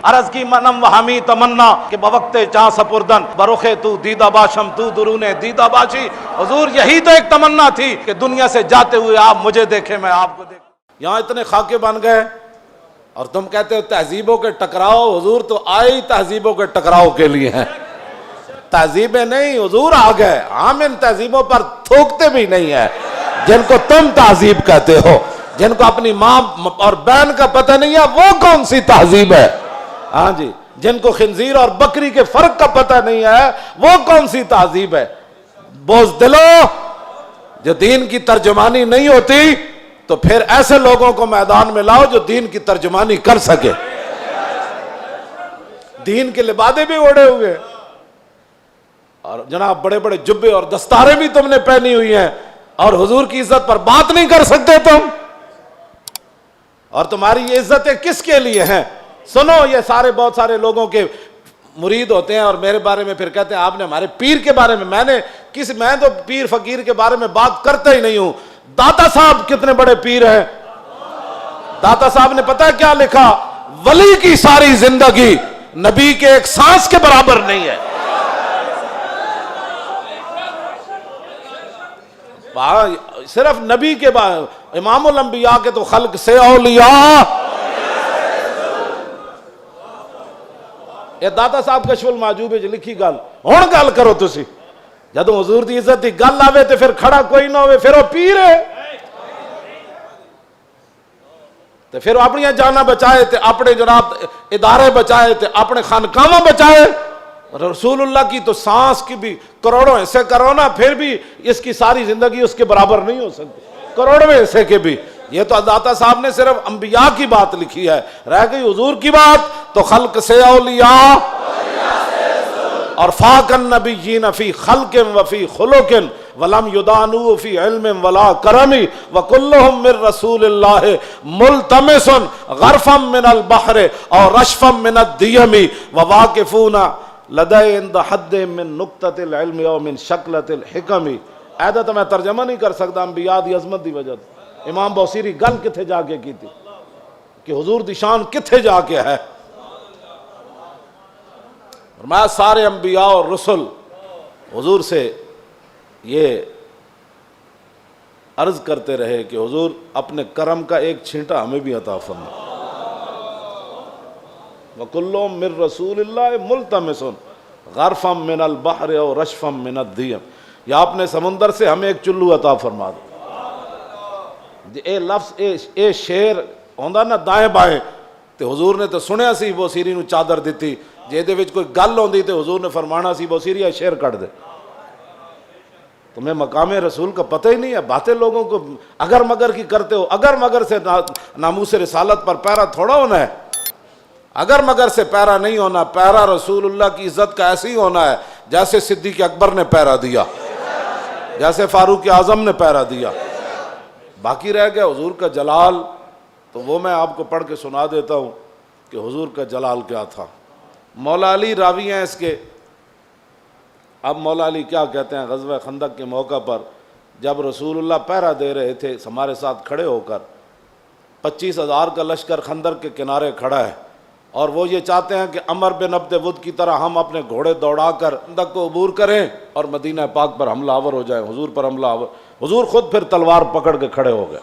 عرض کی منم و ہمی تمنا کہ بوقت چاں سپردن برخ تو دیدہ باشم تو درون دیدہ باشی. حضور یہی تو ایک تمنا تھی کہ دنیا سے جاتے ہوئے آپ مجھے دیکھیں میں آپ کو دیکھوں. یہاں اتنے خاکے بن گئے اور تم کہتے ہو تہذیبوں کے ٹکراؤ. حضور تو آئے ہی تہذیبوں کے ٹکراؤ کے لیے ہیں. تہذیبیں نہیں، حضور آ گئے. ہم ان تہذیبوں پر تھوکتے بھی نہیں ہیں جن کو تم تہذیب کہتے ہو. جن کو اپنی ماں اور بہن کا پتہ نہیں ہے وہ کون سی تہذیب ہے؟ ہاں جی. جن کو خنزیر اور بکری کے فرق کا پتہ نہیں ہے وہ کون سی تہذیب ہے؟ بزدلو، جو دین کی ترجمانی نہیں ہوتی تو پھر ایسے لوگوں کو میدان میں لاؤ جو دین کی ترجمانی کر سکے. دین کے لبادے بھی اوڑے ہوئے اور جناب بڑے بڑے جبے اور دستاریں بھی تم نے پہنی ہوئی ہیں اور حضور کی عزت پر بات نہیں کر سکتے تم. اور تمہاری یہ عزتیں کس کے لیے ہیں؟ سنو، یہ سارے بہت سارے لوگوں کے مرید ہوتے ہیں اور میرے بارے میں پھر کہتے ہیں آپ نے ہمارے پیر کے بارے میں. میں تو پیر فقیر کے بارے میں بات کرتا ہی نہیں ہوں. داتا صاحب کتنے بڑے پیر ہیں. داتا صاحب نے پتہ کیا لکھا؟ ولی کی ساری زندگی نبی کے ایک سانس کے برابر نہیں ہے. صرف نبی کے امام الانبیاء کے تو خلق سے اولیاء. یہ داتا صاحب کشف المحجوب وچ لکھی گل. ہن گل کرو تسی. جدوں حضور دی عزت دی گل آوے تے پھر کھڑا کوئی نہ ہوئے پھر وہ پیر ہے. تے پھر اپنی جاناں بچائے تے اپنے جناب ادارے بچائے تے اپنے خانقاہاں بچائے. رسول اللہ کی تو سانس کی بھی کروڑوں حصے کرو نا پھر بھی اس کی ساری زندگی اس کے برابر نہیں ہو سکتی. کروڑویں حصے کے بھی. یہ تو داتا صاحب نے صرف انبیاء کی بات لکھی ہے. رہ گئی حضور کی بات تو خلق سے اولیاء اور فاق النبیین فی خلق وفی خلق ولم یدانو فی علم ولا کرم وکلہم من رسول اللہ ملتمس غرفا من البحر اور رشفا من الدیم وواقفون لدے عند حد من نقطۃ العلم او من شکلۃ الحکم. ایدہ تو میں ترجمہ نہیں کر سکتا انبیاء دی عظمت دی وجہ. امام بوصیری گل کتھے جا کے کی تھی کہ حضور دی شان کتھے جا کے ہے. فرمایا سارے انبیاء اور رسل حضور سے یہ عرض کرتے رہے کہ حضور اپنے کرم کا ایک چھینٹا ہمیں بھی عطا فرما. وَكُلُّهُم مِّن رَّسُولِ اللَّهِ مُلْتَمِسٌ غَرْفًا مِّنَ الْبَحْرِ أَوْ رَشْفًا مِّنَ الدِّيَمِ. یا اپنے سمندر سے ہمیں ایک چلو عطا فرما دو. اے لفظ اے شیر ہوندا نا دائیں بائیں تے حضور نے تو سنیا سی بوسیری نو چادر دیتی. جے دے وچ کوئی گل ہوندی تے حضور نے فرمانا سی بوسیری اے شیر کٹ دے. تمہیں مقام رسول کا پتہ ہی نہیں ہے. باتیں لوگوں کو اگر مگر کی کرتے ہو. اگر مگر سے ناموس رسالت پر پیرا تھوڑا ہونا ہے. اگر مگر سے پیرا نہیں ہونا. پیرا رسول اللہ کی عزت کا ایسے ہی ہونا ہے جیسے صدیق اکبر نے پیرا دیا، جیسے فاروق اعظم نے پیرا دیا. باقی رہ گیا حضور کا جلال. تو وہ میں آپ کو پڑھ کے سنا دیتا ہوں کہ حضور کا جلال کیا تھا. مولا علی راوی ہیں اس کے. اب مولا علی کیا کہتے ہیں؟ غزوہ خندق کے موقع پر جب رسول اللہ پہرا دے رہے تھے ہمارے ساتھ کھڑے ہو کر، 25,000 کا لشکر خندق کے کنارے کھڑا ہے اور وہ یہ چاہتے ہیں کہ عمر بن عبد ود کی طرح ہم اپنے گھوڑے دوڑا کر خندق کو عبور کریں اور مدینہ پاک پر حملہ آور ہو جائیں، حضور پر حملہ آور. حضور خود پھر تلوار پکڑ کے کھڑے ہو گئے.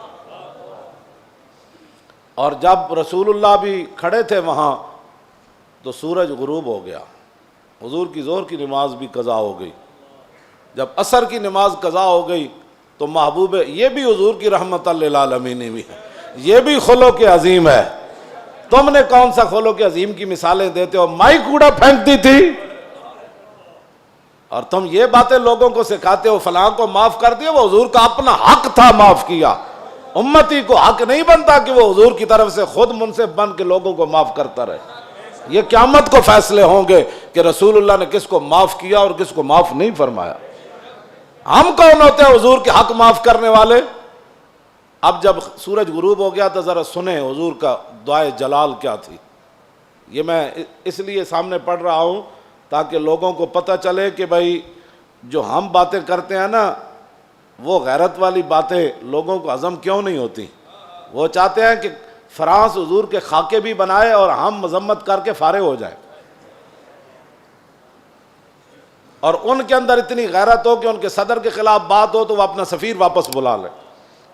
اور جب رسول اللہ بھی کھڑے تھے وہاں تو سورج غروب ہو گیا. حضور کی ظہر کی نماز بھی قضا ہو گئی. جب عصر کی نماز قضا ہو گئی تو محبوب یہ بھی حضور کی رحمت للعالمین بھی ہے. یہ بھی خلق عظیم ہے. تم نے کون سا خلق عظیم کی مثالیں دیتے ہو؟ مائی کوڑا پھینکتی تھی اور تم یہ باتیں لوگوں کو سکھاتے ہو فلاں کو معاف کر دیا. وہ حضور کا اپنا حق تھا معاف کیا. امتی کو حق نہیں بنتا کہ وہ حضور کی طرف سے خود منصف بن کے لوگوں کو معاف کرتا رہے. یہ قیامت کو فیصلے ہوں گے کہ رسول اللہ نے کس کو معاف کیا اور کس کو معاف نہیں فرمایا. ہم کون ہوتے ہیں حضور کے حق معاف کرنے والے؟ اب جب سورج غروب ہو گیا تو ذرا سنیں حضور کا دعائے جلال کیا تھی. یہ میں اس لیے سامنے پڑھ رہا ہوں تاکہ لوگوں کو پتہ چلے کہ بھائی جو ہم باتیں کرتے ہیں نا وہ غیرت والی باتیں لوگوں کو ہضم کیوں نہیں ہوتی. وہ چاہتے ہیں کہ فرانس حضور کے خاکے بھی بنائے اور ہم مذمت کر کے فارغ ہو جائیں، اور ان کے اندر اتنی غیرت ہو کہ ان کے صدر کے خلاف بات ہو تو وہ اپنا سفیر واپس بلا لے۔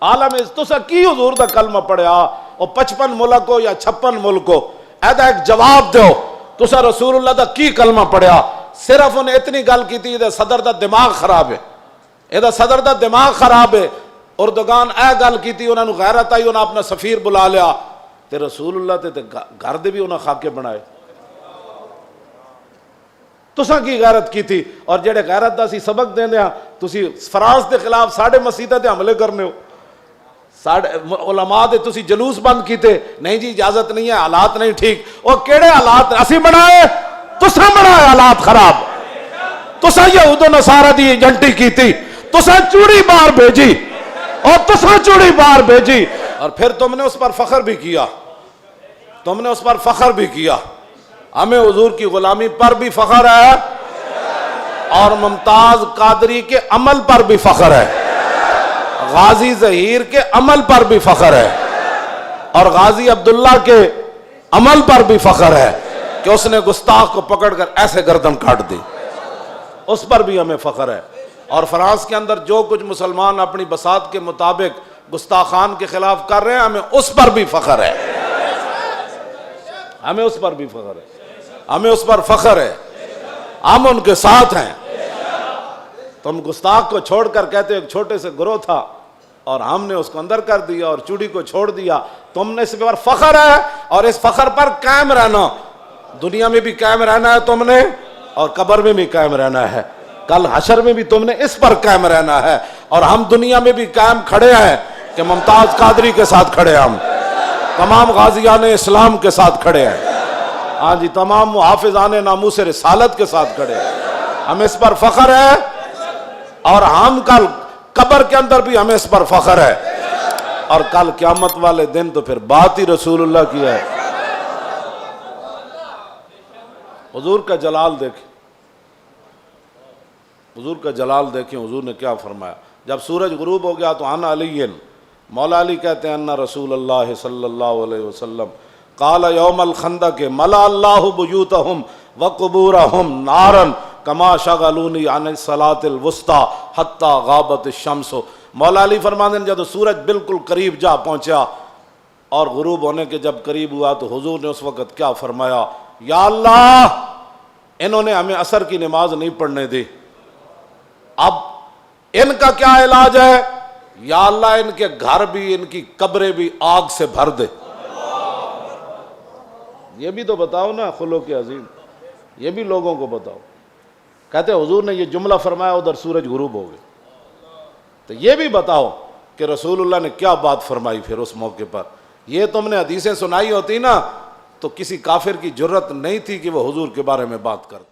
عالم تسا کی حضور دا کلمہ پڑھیا اور 55 ملک ہو یا 56 ملک ہو، ایدا ایک جواب دو، تسا رسول اللہ دا کی کلمہ پڑھیا؟ صرف انہیں اتنی گل کی تھی، صدر دا دماغ خراب ہے، یہ صدر دا دماغ خراب ہے۔ اردگان اے گل کی تھی، انہوں نے غیرت آئی، انہوں نے اپنا سفیر بلا لیا، تے رسول اللہ تے گھر دے بھی انہوں نے خاکے بنائے۔ تساں کی غیرت کی تھی؟ اور جڑے غیرت دا سی سبق دیں دیا، تسی فرانس دے خلاف ساڑھے مسیطہ تے حملے کرنے ہو، ساڑھے علماء دے تسی جلوس بند کیتے، نہیں جی اجازت نہیں ہے، حالات نہیں ٹھیک۔ اور کیڑے حالات اسی بنائے؟ تساں بنائے حالات خراب، تساں یہود و نصارہ دی ایجنٹی کی تھی، تساں چوڑی بار بھیجی، اور تساں چوڑی بار بھیجی، اور پھر تم نے اس پر فخر بھی کیا، تم نے اس پر فخر بھی کیا۔ ہمیں حضور کی غلامی پر بھی فخر ہے، اور ممتاز قادری کے عمل پر بھی فخر ہے، غازی ظہیر کے عمل پر بھی فخر ہے، اور غازی عبداللہ کے عمل پر بھی فخر ہے کہ اس نے گستاخ کو پکڑ کر ایسے گردن کاٹ دی، اس پر بھی ہمیں فخر ہے۔ اور فرانس کے اندر جو کچھ مسلمان اپنی بساط کے مطابق گستاخان کے خلاف کر رہے ہیں، ہمیں اس پر بھی فخر ہے، ہمیں اس پر بھی فخر ہے، ہمیں اس پر فخر ہے، ہم ان کے ساتھ ہیں۔ تم گستاخ کو چھوڑ کر کہتے ایک چھوٹے سے گروہ تھا اور ہم نے اس کو اندر کر دیا اور چوڑی کو چھوڑ دیا، تم نے اس پر فخر ہے، اور اس فخر پر قائم رہنا، دنیا میں بھی قائم رہنا ہے تم نے، اور قبر میں بھی قائم رہنا ہے، کل حشر میں بھی تم نے اس پر قائم رہنا ہے۔ اور ہم دنیا میں بھی قائم کھڑے ہیں کہ ممتاز قادری کے ساتھ کھڑے ہیں، ہم تمام غازیان اسلام کے ساتھ کھڑے ہیں، ہاں جی، تمام محافظان ناموس رسالت کے ساتھ کھڑے ہیں، ہمیں اس پر فخر ہے، اور ہم کل قبر کے اندر بھی ہمیں اس پر فخر ہے، اور کل قیامت والے دن تو پھر بات ہی رسول اللہ کی ہے۔ حضور کا جلال دیکھیں، حضور کا جلال دیکھیں، حضور نے کیا فرمایا جب سورج غروب ہو گیا تو عن علی، مولا علی کہتے ہیں ان رسول اللہ صلی اللہ علیہ وسلم قال یوم الخندق ملا اللہ بیوتہم وقبورہم نارا کما شغلونی عن الصلاۃ الوسطی حتی غابت الشمس۔ مولا علی فرماتے ہیں جب سورج بالکل قریب جا پہنچا اور غروب ہونے کے جب قریب ہوا تو حضور نے اس وقت کیا فرمایا؟ یا اللہ، انہوں نے ہمیں عصر کی نماز نہیں پڑھنے دی، اب ان کا کیا علاج ہے؟ یا اللہ ان کے گھر بھی، ان کی قبریں بھی آگ سے بھر دے۔ یہ بھی تو بتاؤ نا خلق عظیم، یہ بھی لوگوں کو بتاؤ۔ کہتے حضور نے یہ جملہ فرمایا، ادھر سورج غروب ہو گئے، تو یہ بھی بتاؤ کہ رسول اللہ نے کیا بات فرمائی پھر اس موقع پر۔ یہ تم نے حدیثیں سنائی ہوتی نا تو کسی کافر کی جرت نہیں تھی کہ وہ حضور کے بارے میں بات کرتا۔